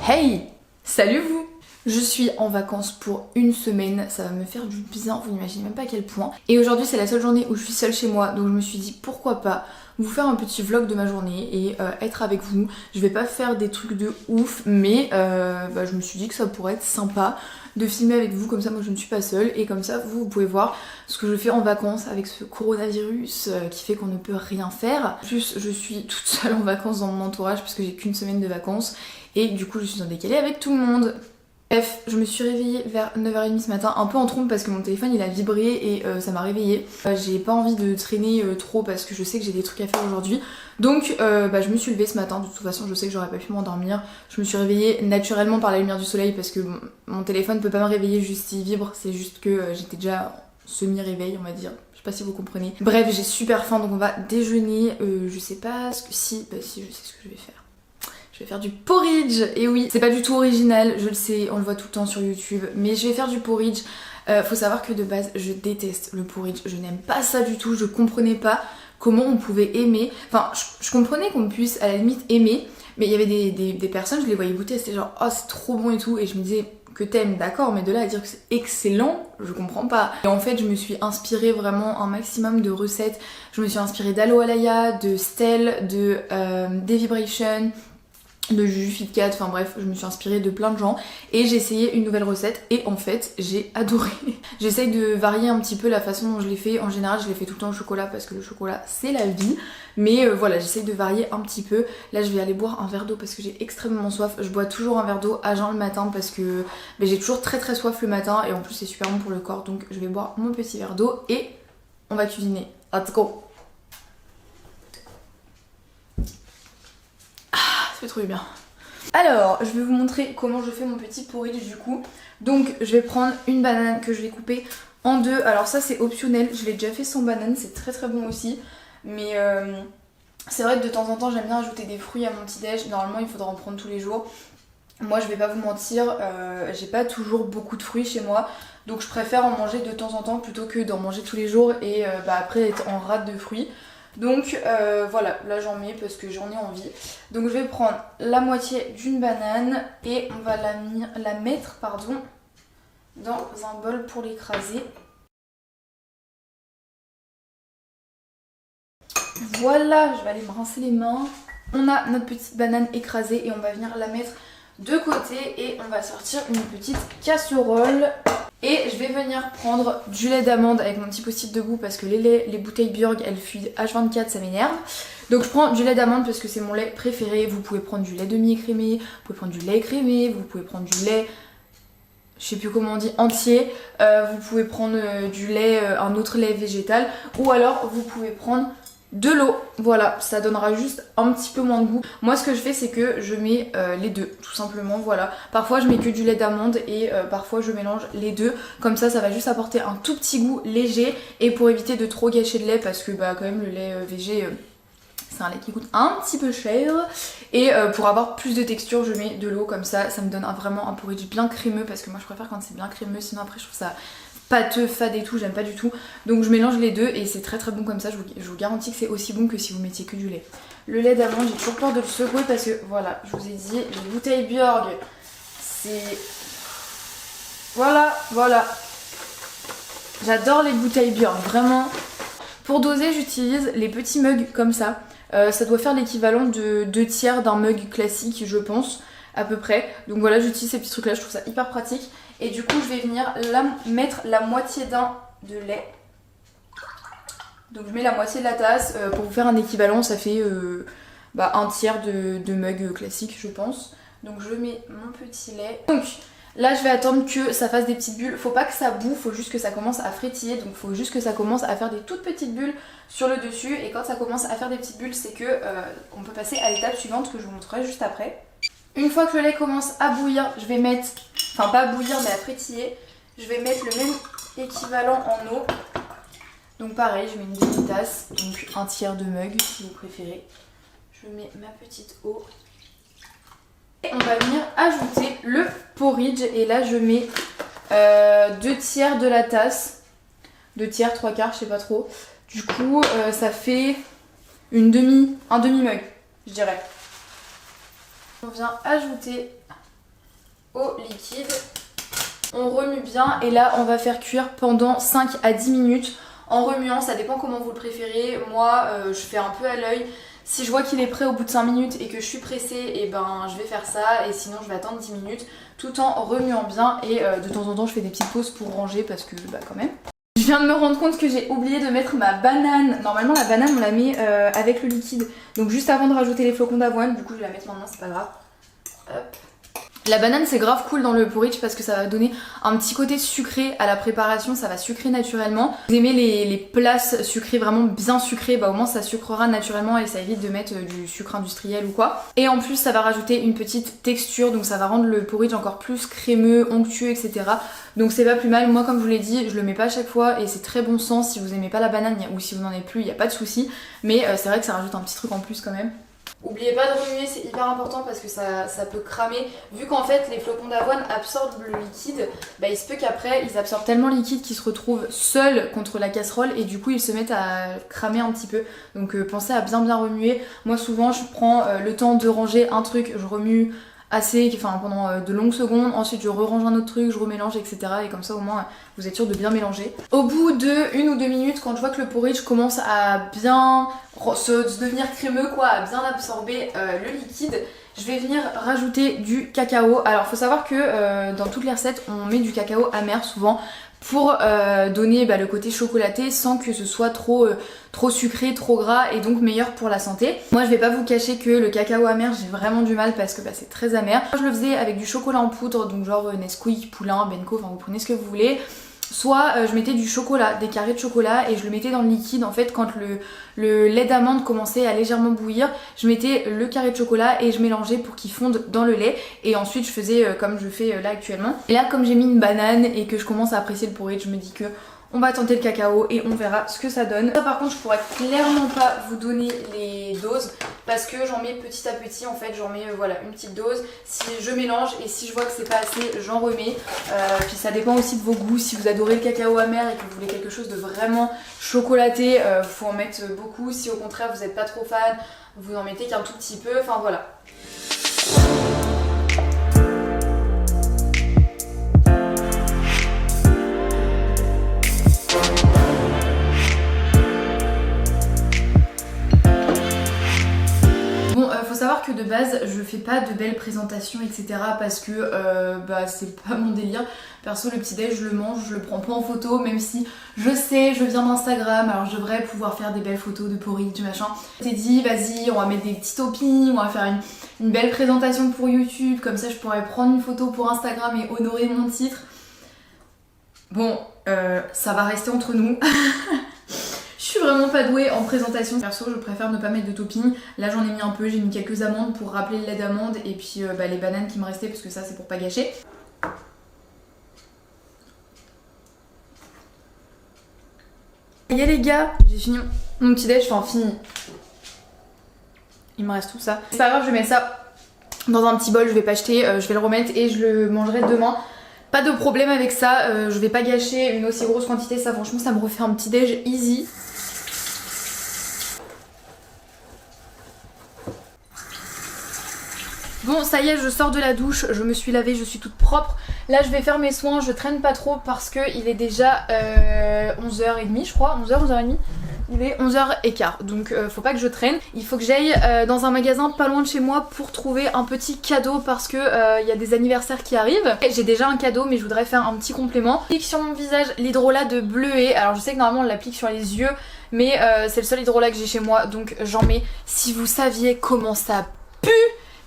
Hey! Salut vous! Je suis en vacances pour une semaine, ça va me faire du bien, vous n'imaginez même pas à quel point. Et aujourd'hui c'est la seule journée où je suis seule chez moi, donc je me suis dit pourquoi pas vous faire un petit vlog de ma journée et être avec vous. Je vais pas faire des trucs de ouf, mais je me suis dit que ça pourrait être sympa de filmer avec vous, comme ça moi je ne suis pas seule et comme ça vous pouvez voir ce que je fais en vacances avec ce coronavirus qui fait qu'on ne peut rien faire. En plus je suis toute seule en vacances dans mon entourage puisque j'ai qu'une semaine de vacances et du coup je suis en décalé avec tout le monde. Bref, je me suis réveillée vers 9h30 ce matin, un peu en trompe parce que mon téléphone il a vibré et ça m'a réveillée. J'ai pas envie de traîner trop parce que je sais que j'ai des trucs à faire aujourd'hui. Donc je me suis levée ce matin, de toute façon je sais que j'aurais pas pu m'endormir. Je me suis réveillée naturellement par la lumière du soleil parce que mon téléphone peut pas me réveiller juste s'il vibre, c'est juste que j'étais déjà semi-réveil on va dire. Je sais pas si vous comprenez. Bref, j'ai super faim donc on va déjeuner. Je sais pas ce que... si je sais ce que je vais faire. Je vais faire du porridge, et oui, c'est pas du tout original, je le sais, on le voit tout le temps sur YouTube, mais je vais faire du porridge. Faut savoir que de base, je déteste le porridge, je n'aime pas ça du tout, je comprenais pas comment on pouvait aimer. Enfin, je comprenais qu'on puisse à la limite aimer, mais il y avait des personnes, je les voyais goûter, c'était genre, oh c'est trop bon et tout, et je me disais, que t'aimes, d'accord, mais de là à dire que c'est excellent, je comprends pas. Et en fait, je me suis inspirée vraiment un maximum de recettes. Je me suis inspirée d'Alo Alaya, de Stell, de D-Vibration, de Juju Fitcat, enfin bref, je me suis inspirée de plein de gens et j'ai essayé une nouvelle recette et en fait j'ai adoré. J'essaye de varier un petit peu la façon dont je l'ai fait. En général je l'ai fait tout le temps au chocolat parce que le chocolat c'est la vie, mais voilà, j'essaye de varier un petit peu. Là je vais aller boire un verre d'eau parce que j'ai extrêmement soif. Je bois toujours un verre d'eau à jeun le matin parce que j'ai toujours très soif le matin et en plus c'est super bon pour le corps, donc je vais boire mon petit verre d'eau et on va cuisiner. Let's go! Ça fait trop bien. Alors, je vais vous montrer comment je fais mon petit porridge du coup. Donc, je vais prendre une banane que je vais couper en deux. Alors ça, c'est optionnel. Je l'ai déjà fait sans banane, c'est très bon aussi. Mais c'est vrai que de temps en temps, j'aime bien ajouter des fruits à mon petit déj. Normalement, il faudra en prendre tous les jours. Moi, je vais pas vous mentir, j'ai pas toujours beaucoup de fruits chez moi. Donc, je préfère en manger de temps en temps plutôt que d'en manger tous les jours et après être en rate de fruits. Donc voilà, là j'en mets parce que j'en ai envie. Donc je vais prendre la moitié d'une banane et on va la mettre dans un bol pour l'écraser. Voilà, je vais aller me rincer les mains. On a notre petite banane écrasée et on va venir la mettre de côté et on va sortir une petite casserole. Et je vais venir prendre du lait d'amande avec mon petit post-it debout parce que les bouteilles Björg elles fuient H24, ça m'énerve. Donc je prends du lait d'amande parce que c'est mon lait préféré. Vous pouvez prendre du lait demi-écrémé, vous pouvez prendre du lait écrémé, vous pouvez prendre du lait, je sais plus comment on dit, entier. Vous pouvez prendre du lait, un autre lait végétal. Ou alors vous pouvez prendre de l'eau, voilà, ça donnera juste un petit peu moins de goût. Moi ce que je fais c'est que je mets les deux, tout simplement, voilà. Parfois je mets que du lait d'amande et parfois je mélange les deux. Comme ça va juste apporter un tout petit goût léger et pour éviter de trop gâcher de lait parce que quand même le lait végé c'est un lait qui coûte un petit peu cher. Et pour avoir plus de texture je mets de l'eau, comme ça me donne vraiment un porridge bien crémeux parce que moi je préfère quand c'est bien crémeux, sinon après je trouve ça pâteux, fade et tout, j'aime pas du tout. Donc je mélange les deux et c'est très bon comme ça, je vous garantis que c'est aussi bon que si vous mettiez que du lait. Le lait d'amande, j'ai toujours peur de le secouer parce que voilà, je vous ai dit, les bouteilles Björg, c'est... Voilà. J'adore les bouteilles Björg, vraiment. Pour doser, j'utilise les petits mugs comme ça. Ça doit faire l'équivalent de 2/3 d'un mug classique, je pense, à peu près. Donc voilà, j'utilise ces petits trucs là, je trouve ça hyper pratique. Et du coup je vais venir mettre la moitié d'un de lait. Donc je mets la moitié de la tasse, pour vous faire un équivalent ça fait un tiers de mug classique je pense. Donc je mets mon petit lait. Donc là je vais attendre que ça fasse des petites bulles. Faut pas que ça boue, faut juste que ça commence à frétiller. Donc faut juste que ça commence à faire des toutes petites bulles sur le dessus. Et quand ça commence à faire des petites bulles c'est que on peut passer à l'étape suivante que je vous montrerai juste après. Une fois que le lait commence à bouillir, je vais mettre, enfin pas à bouillir mais à frétiller, je vais mettre le même équivalent en eau. Donc pareil, je mets une demi-tasse, donc un tiers de mug si vous préférez. Je mets ma petite eau. Et on va venir ajouter le porridge et là je mets 2/3 de la tasse. 2/3, 3/4, je sais pas trop. Du coup ça fait un demi-mug, je dirais. On vient ajouter au liquide. On remue bien et là on va faire cuire pendant 5 à 10 minutes en remuant, ça dépend comment vous le préférez. Moi je fais un peu à l'œil. Si je vois qu'il est prêt au bout de 5 minutes et que je suis pressée, et ben je vais faire ça et sinon je vais attendre 10 minutes tout en remuant bien et de temps en temps je fais des petites pauses pour ranger parce que bah quand même. Je viens de me rendre compte que j'ai oublié de mettre ma banane. Normalement la banane on la met avec le liquide, donc juste avant de rajouter les flocons d'avoine. Du coup je vais la mettre maintenant, c'est pas grave. Hop. La banane c'est grave cool dans le porridge parce que ça va donner un petit côté sucré à la préparation, ça va sucrer naturellement. Vous aimez les plats sucrés, vraiment bien sucrés, bah au moins ça sucrera naturellement et ça évite de mettre du sucre industriel ou quoi. Et en plus ça va rajouter une petite texture, donc ça va rendre le porridge encore plus crémeux, onctueux, etc. Donc c'est pas plus mal. Moi comme je vous l'ai dit, je le mets pas à chaque fois et c'est très bon sens. Si vous aimez pas la banane ou si vous n'en avez plus, il n'y a pas de souci. Mais c'est vrai que ça rajoute un petit truc en plus quand même. N'oubliez pas de remuer, c'est hyper important parce que ça peut cramer. Vu qu'en fait les flocons d'avoine absorbent le liquide, bah, il se peut qu'après ils absorbent tellement le liquide qu'ils se retrouvent seuls contre la casserole et du coup ils se mettent à cramer un petit peu. Donc pensez à bien remuer. Moi souvent je prends le temps de ranger un truc, je remue assez, enfin pendant de longues secondes, ensuite je re-range un autre truc, je remélange, etc. Et comme ça au moins vous êtes sûr de bien mélanger. Au bout de 1 ou 2 minutes, quand je vois que le porridge commence à bien se devenir crémeux, quoi, à bien absorber le liquide, je vais venir rajouter du cacao. Alors faut savoir que dans toutes les recettes on met du cacao amer souvent pour donner le côté chocolaté sans que ce soit trop sucré, trop gras et donc meilleur pour la santé. Moi je vais pas vous cacher que le cacao amer j'ai vraiment du mal parce que c'est très amer. Moi, je le faisais avec du chocolat en poudre, donc genre Nesquik, Poulain, Benko, enfin vous prenez ce que vous voulez. Soit je mettais du chocolat, des carrés de chocolat et je le mettais dans le liquide. En fait quand le lait d'amande commençait à légèrement bouillir, je mettais le carré de chocolat et je mélangeais pour qu'il fonde dans le lait. Et ensuite je faisais comme je fais là actuellement. Et là comme j'ai mis une banane et que je commence à apprécier le porridge, je me dis que on va tenter le cacao et on verra ce que ça donne. Ça par contre je pourrais clairement pas vous donner les doses parce que j'en mets petit à petit, en fait j'en mets voilà une petite dose. Si je mélange et si je vois que c'est pas assez, j'en remets. Puis ça dépend aussi de vos goûts. Si vous adorez le cacao amer et que vous voulez quelque chose de vraiment chocolaté, faut en mettre beaucoup. Si au contraire vous n'êtes pas trop fan, vous en mettez qu'un tout petit peu, enfin voilà. Faut savoir que de base je fais pas de belles présentations etc parce que c'est pas mon délire. Perso le petit déj je le mange, je le prends pas en photo même si je sais je viens d'Instagram, alors je devrais pouvoir faire des belles photos de porridge machin. T'es dit vas-y on va mettre des petits toppings, on va faire une belle présentation pour YouTube, comme ça je pourrais prendre une photo pour Instagram et honorer mon titre. Bon ça va rester entre nous. Je suis vraiment pas douée en présentation. Perso, je préfère ne pas mettre de topping. Là, j'en ai mis un peu. J'ai mis quelques amandes pour rappeler le lait d'amande et puis les bananes qui me restaient parce que ça, c'est pour pas gâcher. Et les gars, j'ai fini mon petit déj. Enfin, fini. Il me reste tout ça. C'est pas grave, je vais mettre ça dans un petit bol. Je vais pas jeter. Je vais le remettre et je le mangerai demain. Pas de problème avec ça. Je vais pas gâcher une aussi grosse quantité. Ça, franchement, ça me refait un petit déj easy. Bon ça y est je sors de la douche, je me suis lavée, je suis toute propre. Là je vais faire mes soins, je traîne pas trop parce que il est déjà 11h30 je crois, 11h, 11h30. Il est 11h15 donc faut pas que je traîne. Il faut que j'aille dans un magasin pas loin de chez moi pour trouver un petit cadeau parce que y a des anniversaires qui arrivent. J'ai déjà un cadeau mais je voudrais faire un petit complément. J'applique sur mon visage l'hydrolat de Bleuet. Alors je sais que normalement on l'applique sur les yeux mais c'est le seul hydrolat que j'ai chez moi donc j'en mets. Si vous saviez comment ça pue,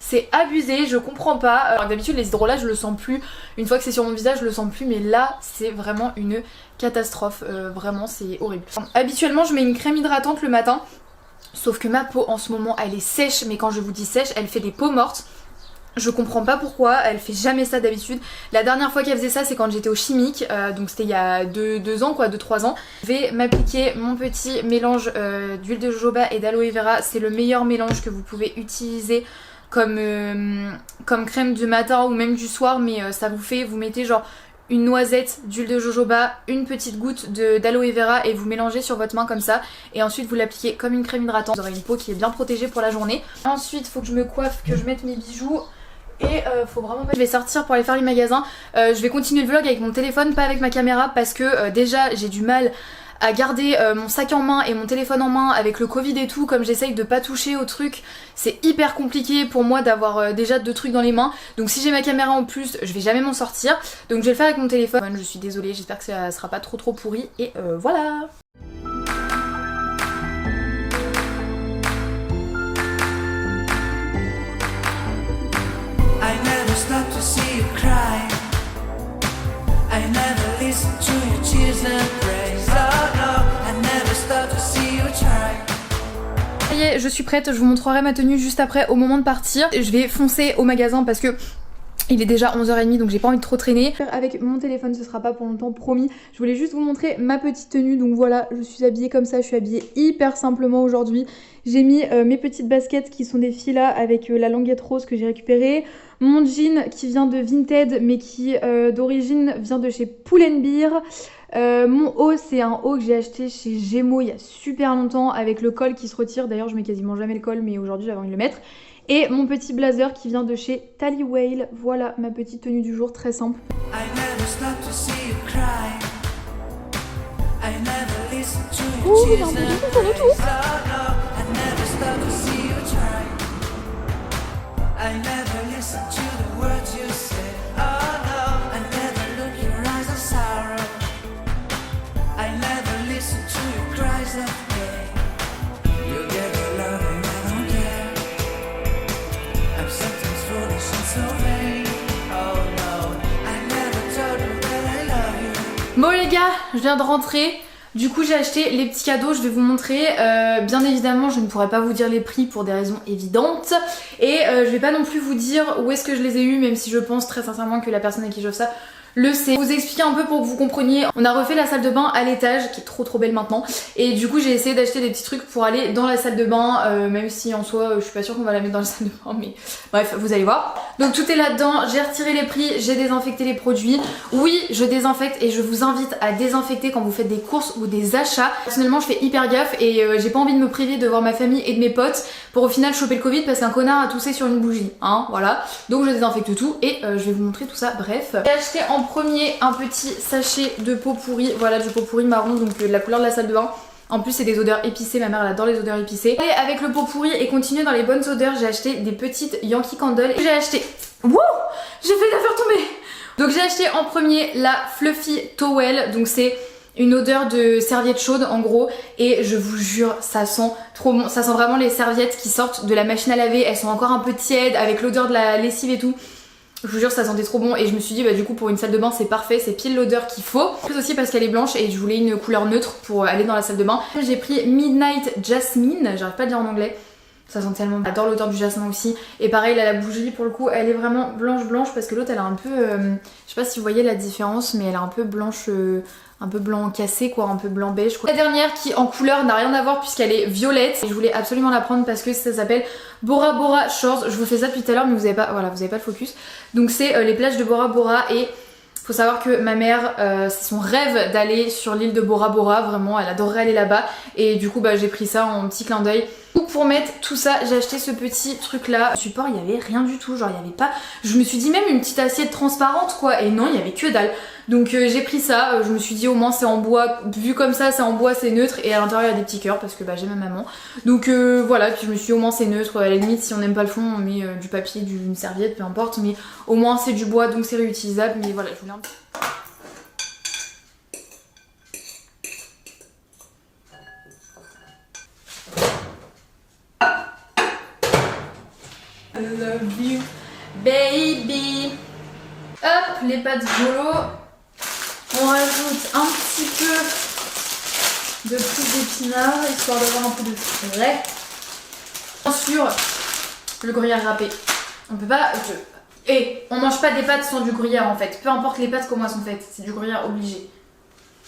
c'est abusé, je comprends pas. Alors d'habitude les hydrolats je le sens plus. Une fois que c'est sur mon visage je le sens plus, mais là c'est vraiment une catastrophe. Vraiment c'est horrible. Habituellement je mets une crème hydratante le matin. Sauf que ma peau en ce moment elle est sèche, mais quand je vous dis sèche elle fait des peaux mortes. Je comprends pas pourquoi, elle fait jamais ça d'habitude. La dernière fois qu'elle faisait ça c'est quand j'étais au chimique, donc c'était il y a 2 ans quoi, 2-3 ans. Je vais m'appliquer mon petit mélange d'huile de jojoba et d'aloe vera. C'est le meilleur mélange que vous pouvez utiliser comme crème du matin ou même du soir, mais ça vous mettez genre une noisette d'huile de jojoba, une petite goutte d'aloe vera et vous mélangez sur votre main comme ça et ensuite vous l'appliquez comme une crème hydratante. Vous aurez une peau qui est bien protégée pour la journée. Ensuite il faut que je me coiffe, que je mette mes bijoux Et faut vraiment pas... Je vais sortir pour aller faire les magasins. Je vais continuer le vlog avec mon téléphone, pas avec ma caméra, parce que déjà j'ai du mal à garder mon sac en main et mon téléphone en main avec le Covid et tout. Comme j'essaye de pas toucher au truc, c'est hyper compliqué pour moi d'avoir déjà 2 trucs dans les mains. Donc si j'ai ma caméra en plus, je vais jamais m'en sortir. Donc je vais le faire avec mon téléphone. Je suis désolée, j'espère que ça sera pas trop pourri. Et voilà. I never stop to see you cry. I never listen to your tears and praise. Oh no, I never stop to see you try. Ça y est, je suis prête, je vous montrerai ma tenue juste après au moment de partir. Je vais foncer au magasin parce que il est déjà 11h30 donc j'ai pas envie de trop traîner. Avec mon téléphone, ce sera pas pour longtemps, promis. Je voulais juste vous montrer ma petite tenue. Donc voilà, je suis habillée comme ça, je suis habillée hyper simplement aujourd'hui. J'ai mis mes petites baskets qui sont des Fila avec la languette rose que j'ai récupérée. Mon jean qui vient de Vinted mais qui d'origine vient de chez Pull&Bear. Mon haut, c'est un haut que j'ai acheté chez Gémeaux il y a super longtemps avec le col qui se retire. D'ailleurs, je mets quasiment jamais le col mais aujourd'hui j'avais envie de le mettre. Et mon petit blazer qui vient de chez Tally Whale. Voilà ma petite tenue du jour, très simple. Ouh, il y a un peu de tout, on est tout. Bon les gars, je viens de rentrer. Du coup j'ai acheté les petits cadeaux, je vais vous montrer. Bien évidemment je ne pourrai pas vous dire les prix pour des raisons évidentes. Et je vais pas non plus vous dire où est-ce que je les ai eus, même si je pense très sincèrement que la personne à qui j'offre ça le sait. Pour vous expliquer un peu pour que vous compreniez, on a refait la salle de bain à l'étage qui est trop belle maintenant. Et du coup j'ai essayé d'acheter des petits trucs pour aller dans la salle de bain, même si en soi je suis pas sûre qu'on va la mettre dans la salle de bain, mais bref vous allez voir. Donc tout est là-dedans, j'ai retiré les prix, j'ai désinfecté les produits. Oui je désinfecte et je vous invite à désinfecter quand vous faites des courses ou des achats. Personnellement je fais hyper gaffe et j'ai pas envie de me priver de voir ma famille et de mes potes pour au final choper le Covid parce qu'un connard a toussé sur une bougie, hein, voilà. Donc je désinfecte tout et je vais vous montrer tout ça, bref. J'ai acheté en premier un petit sachet de pot pourri, voilà du pot pourri marron, donc de la couleur de la salle de bain. En plus c'est des odeurs épicées, ma mère elle adore les odeurs épicées. Et avec le pot pourri et continuer dans les bonnes odeurs, j'ai acheté des petites Yankee Candle. J'ai acheté... Wouh, j'ai fait la faire tomber. Donc j'ai acheté en premier la Fluffy Towel, donc c'est une odeur de serviette chaude en gros, et je vous jure ça sent trop bon, ça sent vraiment les serviettes qui sortent de la machine à laver, elles sont encore un peu tièdes avec l'odeur de la lessive et tout. Je vous jure ça sentait trop bon et je me suis dit bah du coup pour une salle de bain c'est parfait, c'est pile l'odeur qu'il faut. Plus aussi parce qu'elle est blanche et je voulais une couleur neutre pour aller dans la salle de bain. J'ai pris Midnight Jasmine, j'arrive pas à le dire en anglais. Ça sent tellement, j'adore l'odeur du jasmin aussi. Et pareil là la bougie pour le coup elle est vraiment blanche parce que l'autre elle a un peu, je sais pas si vous voyez la différence mais elle est un peu blanche, un peu blanc cassé quoi, un peu blanc beige quoi. La dernière qui en couleur n'a rien à voir puisqu'elle est violette et je voulais absolument la prendre parce que ça s'appelle Bora Bora Shores. Je vous fais ça depuis tout à l'heure mais vous avez pas, voilà, vous avez pas le focus. Donc c'est les plages de Bora Bora et faut savoir que ma mère, c'est son rêve d'aller sur l'île de Bora Bora, vraiment elle adorerait aller là-bas et du coup bah j'ai pris ça en petit clin d'œil. Pour mettre tout ça j'ai acheté ce petit truc là. Au support il y avait rien du tout, genre il y avait pas, je me suis dit même une petite assiette transparente quoi et non il y avait que dalle. Donc j'ai pris ça, je me suis dit au moins c'est en bois, vu comme ça c'est en bois, c'est neutre et à l'intérieur il y a des petits cœurs parce que bah, j'ai ma maman. Donc voilà, puis je me suis dit au moins c'est neutre, à la limite si on n'aime pas le fond on met du papier, une serviette, peu importe, mais au moins c'est du bois donc c'est réutilisable, mais voilà je voulais un... I love you baby. Hop, les pâtes bolo. On rajoute un petit peu de poudre d'épinards histoire d'avoir un peu de frais. Bien sûr, le gruyère râpé. On peut pas... Et on mange pas des pâtes sans du gruyère en fait. Peu importe les pâtes comment elles sont faites, c'est du gruyère obligé.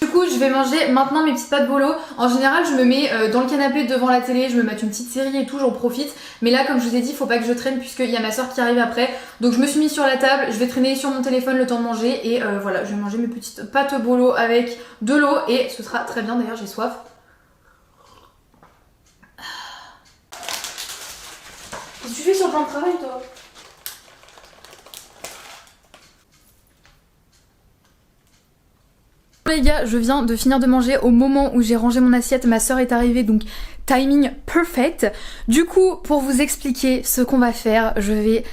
Du coup je vais manger maintenant mes petites pâtes bolo. En général je me mets dans le canapé devant la télé, je me mets une petite série et tout, j'en profite. Mais là comme je vous ai dit il faut pas que je traîne puisqu'il y a ma soeur qui arrive après. Donc je me suis mise sur la table, je vais traîner sur mon téléphone le temps de manger. Et voilà, je vais manger mes petites pâtes bolo avec de l'eau et ce sera très bien, d'ailleurs j'ai soif. Qu'est-ce que tu fais sur le plan de travail toi? Les gars, je viens de finir de manger au moment où j'ai rangé mon assiette, ma soeur est arrivée, donc timing perfect. Du coup, pour vous expliquer ce qu'on va faire, je vais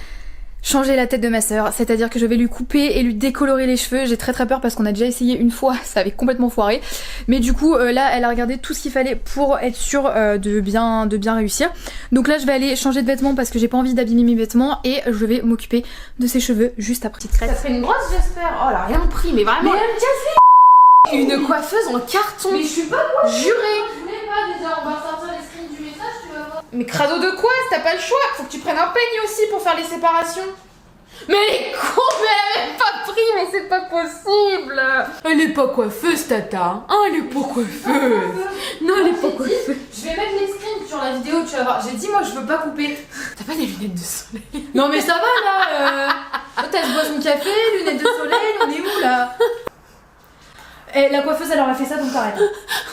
changer la tête de ma soeur, c'est-à-dire que je vais lui couper et lui décolorer les cheveux. J'ai très peur parce qu'on a déjà essayé une fois, ça avait complètement foiré. Mais du coup là elle a regardé tout ce qu'il fallait pour être sûre de bien réussir. Donc là je vais aller changer de vêtements parce que j'ai pas envie d'abîmer mes vêtements et je vais m'occuper de ses cheveux juste après. Ça fait une brosse j'espère. Oh là rien pris mais vraiment. Mais elle me casse une coiffeuse en carton. Mais je suis pas moi. Juré. Je voulais pas déjà, on va sortir les screens du message, tu vas voir. Mais crado de quoi? T'as pas le choix. Faut que tu prennes un peigne aussi pour faire les séparations. Mais elle est con, mais elle a même pas pris, mais c'est pas possible. Elle est pas coiffeuse Tata. Ah elle est pas coiffeuse. Non elle est pas coiffeuse. Je vais mettre les screens sur la vidéo, tu vas voir. J'ai dit moi je veux pas couper. T'as pas des lunettes de soleil? Non mais ça va là. L'autre elle se boit son café, lunettes de soleil, on est où là? Et la coiffeuse elle aurait fait ça donc t'arrêtes.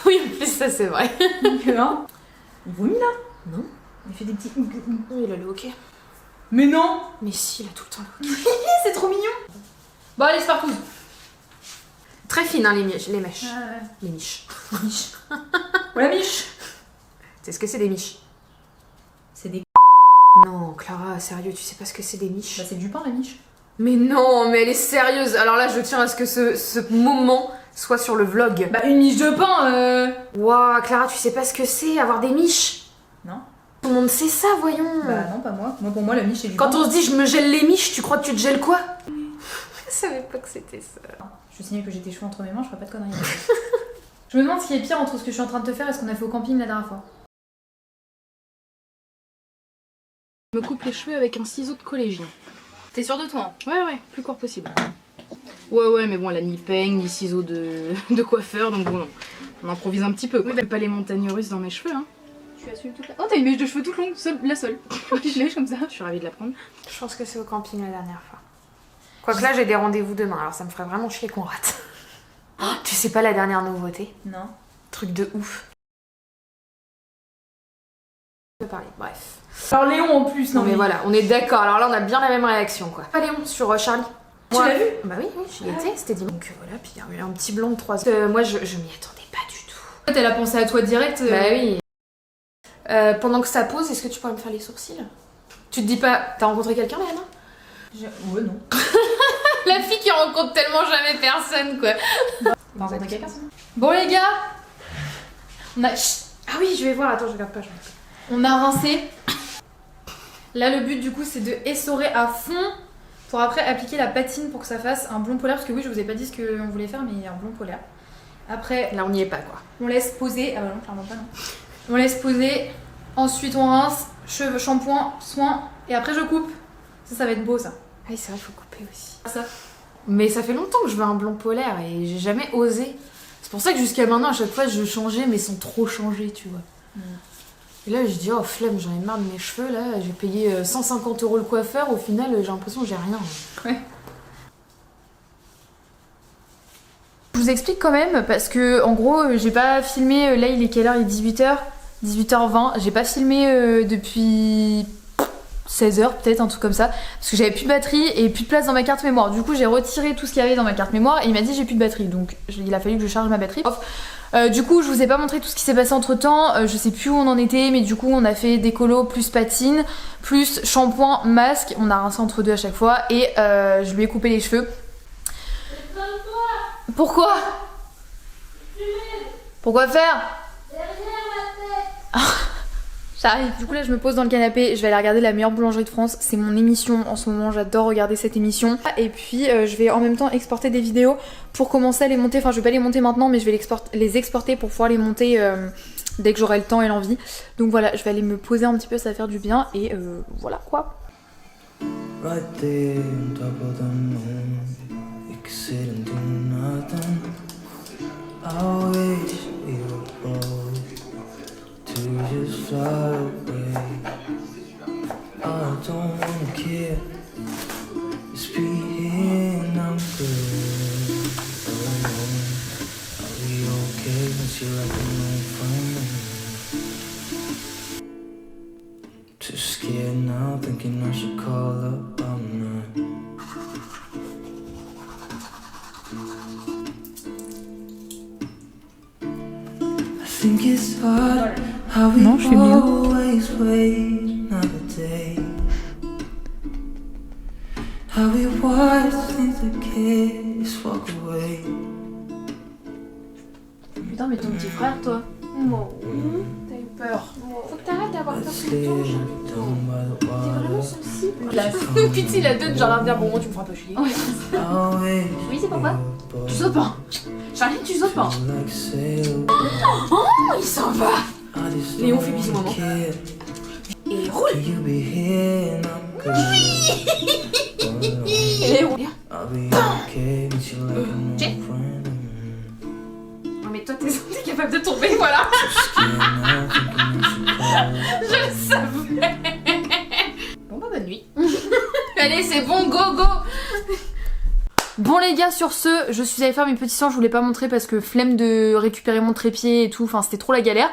Oui en plus ça c'est vrai. Donc hein. Il vomit là? Non. Il fait des petits. Oui il a le hockey. Mais non. Mais si il a tout le temps le hockey. C'est trop mignon. Bon allez c'est partout. Très fine hein les mèches. Les mèches. Les miches. Miche. Ouais miche. C'est ce que c'est des miches? C'est des. Non Clara sérieux tu sais pas ce que c'est des miches? Bah c'est du pain la miche. Mais non mais elle est sérieuse. Alors là je tiens à ce que ce moment soit sur le vlog. Bah une miche de pain Ouah Clara tu sais pas ce que c'est avoir des miches? Non. Tout le monde sait ça voyons. Bah non pas moi. Moi pour moi la miche c'est du Quand pain. on se dit je me gèle les miches, tu crois que tu te gèles quoi? Je savais pas que c'était ça. Je signale que j'ai tes cheveux entre mes mains, je ferai pas de conneries. Je me demande ce qui est pire entre ce que je suis en train de te faire et ce qu'on a fait au camping la dernière fois. Je me coupe les cheveux avec un ciseau de collégien. T'es sûre de toi? Ouais, plus court possible. Ouais, mais bon, elle a ni peigne, ni ciseaux de coiffeur, donc bon, on improvise un petit peu. Oui, pas les montagnes russes dans mes cheveux, hein. Tu assumes toute la... Oh t'as une mèche de cheveux toute longue, la seule. Une petite mèche comme ça. Je suis ravie de la prendre. Je pense que c'est au camping la dernière fois. Quoique là, j'ai des rendez-vous demain, alors ça me ferait vraiment chier qu'on rate. Tu sais pas la dernière nouveauté? Non. Truc de ouf. Je peux parler, bref. Alors Léon en plus, Non mais voilà, on est d'accord, alors là on a bien la même réaction quoi. Pas Léon, sur Charlie. Tu l'as vu? Bah oui, j'y étais, c'était dimanche. Donc voilà, puis il y a eu un petit blanc de 3 heures. Moi je m'y attendais pas du tout. En fait elle a pensé à toi direct. Bah oui. Pendant que ça pose, est-ce que tu pourrais me faire les sourcils? Tu te dis pas, t'as rencontré quelqu'un Léana? Ouais non. La fille qui rencontre tellement jamais personne quoi. T'as rencontré quelqu'un ça? Bon les gars, on a... Ah oui, je vais voir, attends, je regarde pas. On a rincé. Là le but du coup c'est de essorer à fond pour après appliquer la patine pour que ça fasse un blond polaire. Parce que oui je vous ai pas dit ce qu'on voulait faire mais un blond polaire. Après Là on n'y est pas quoi. on laisse poser. Ah bah non clairement pas non. On laisse poser. Ensuite on rince, cheveux, shampoing, soin et après je coupe. Ça va être beau ça. Ah oui c'est vrai, il faut couper aussi. Ça. Mais ça fait longtemps que je veux un blond polaire et j'ai jamais osé. C'est pour ça que jusqu'à maintenant à chaque fois je changeais mais sans trop changer tu vois. Et là je dis oh flemme, j'en ai marre de mes cheveux là, j'ai payé 150 € le coiffeur, au final j'ai l'impression que j'ai rien. Ouais. Je vous explique quand même parce que en gros j'ai pas filmé, là il est quelle heure? Il est 18h, 18h20, j'ai pas filmé depuis 16h peut-être, un truc comme ça, parce que j'avais plus de batterie et plus de place dans ma carte mémoire. Du coup j'ai retiré tout ce qu'il y avait dans ma carte mémoire et il m'a dit j'ai plus de batterie, donc il a fallu que je charge ma batterie. Du coup je vous ai pas montré tout ce qui s'est passé entre temps, je sais plus où on en était, mais du coup on a fait décolo plus patine, plus shampoing, masque, on a rincé entre deux à chaque fois et je lui ai coupé les cheveux. Pourquoi? Pourquoi faire? J'arrive. Du coup là je me pose dans le canapé, je vais aller regarder La Meilleure Boulangerie de France, c'est mon émission en ce moment, j'adore regarder cette émission. Et puis je vais en même temps exporter des vidéos pour commencer à les monter, enfin je vais pas les monter maintenant mais je vais les exporter pour pouvoir les monter dès que j'aurai le temps et l'envie. Donc voilà, je vais aller me poser un petit peu, ça va faire du bien et voilà quoi. Right there on top of the moon, you can sit and do nothing. I wish we were both to just fly away. I don't wanna care, just be here and I'm good. Are we okay? Since you're like a no friend. Too scared now, thinking I should call up. I'm not. think it's hard how we Non, je fais mieux. always wait another day. How we watch things that kids walk away. Putain, mais ton petit frère, toi. Non. T'as eu peur. Faut que t'arrêtes d'avoir peur tout le temps, genre. T'es vraiment sensible. Puis tu sais, il a deux de genre dire bon, tu me feras pas chier. Oui, c'est pourquoi? Tu sautes pas. Charlie, tu sautes pas. Oh, il s'en va. Léon fait bisous, maman. Et roule. Léon. Non mais toi t'es capable de tomber, voilà. Je le savais. Bon bah bonne nuit. Allez c'est bon, go go. Bon les gars, sur ce, je suis allée faire mes petits soins, je voulais pas montrer parce que flemme de récupérer mon trépied et tout, enfin c'était trop la galère.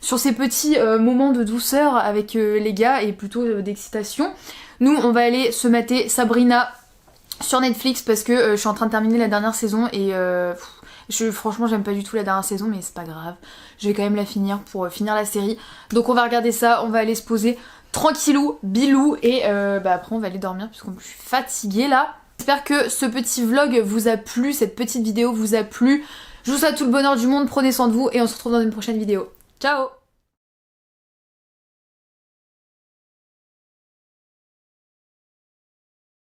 Sur ces petits moments de douceur avec les gars et plutôt d'excitation, nous on va aller se mater Sabrina sur Netflix parce que je suis en train de terminer la dernière saison et franchement j'aime pas du tout la dernière saison mais c'est pas grave, je vais quand même la finir pour finir la série. Donc on va regarder ça, on va aller se poser tranquillou, bilou et après on va aller dormir puisque je suis fatiguée là. J'espère que ce petit vlog vous a plu, cette petite vidéo vous a plu. Je vous souhaite tout le bonheur du monde, prenez soin de vous et on se retrouve dans une prochaine vidéo. Ciao!